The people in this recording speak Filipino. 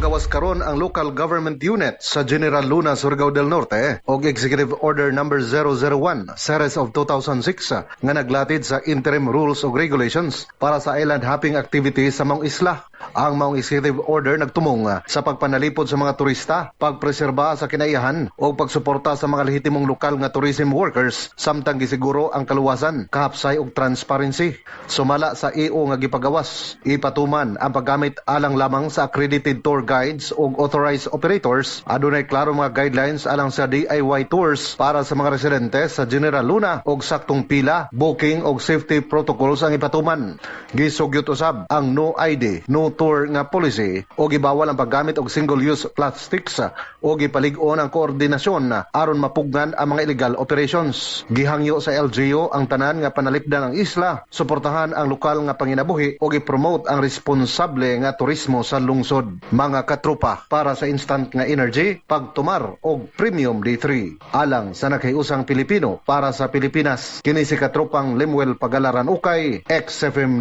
gipagawas karon ang local government unit sa General Luna, Surigao del Norte og Executive Order number 001 series of 2006 nga naglatid sa interim rules ug regulations para sa island hopping activities sa maong isla. Ang maong executive order nagtumong sa pagpanalipod sa mga turista, pagpreserba sa kinaiyahan o pagsuporta sa mga lehitimong lokal nga tourism workers samtang gisiguro ang kaluwasan, kahapsay ug transparency. Sumala sa EO nga gipagawas, ipatuman ang paggamit alang lamang sa accredited tour guides ug authorized operators. Adunay klaro mga guidelines alang sa DIY tours para sa mga residente sa General Luna ug saktong pila, booking ug safety protocols ang ipatuman. Gisugyot usab ang no ID, no tour nga policy o gibawal ang paggamit og single-use plastics o gipalig-on ang koordinasyon aron mapugnan ang mga illegal operations. Gihangyo sa LGU ang tanan nga panalipdan ang isla, suportahan ang lokal nga panginabuhi o gipromote ang responsable nga turismo sa lungsod. Mga katropa, para sa instant nga energy, pagtumar og Premium D3 alang sa naghiusang Pilipino para sa Pilipinas. Kini si katropang Lemuel Pagalaran Ukay, XFM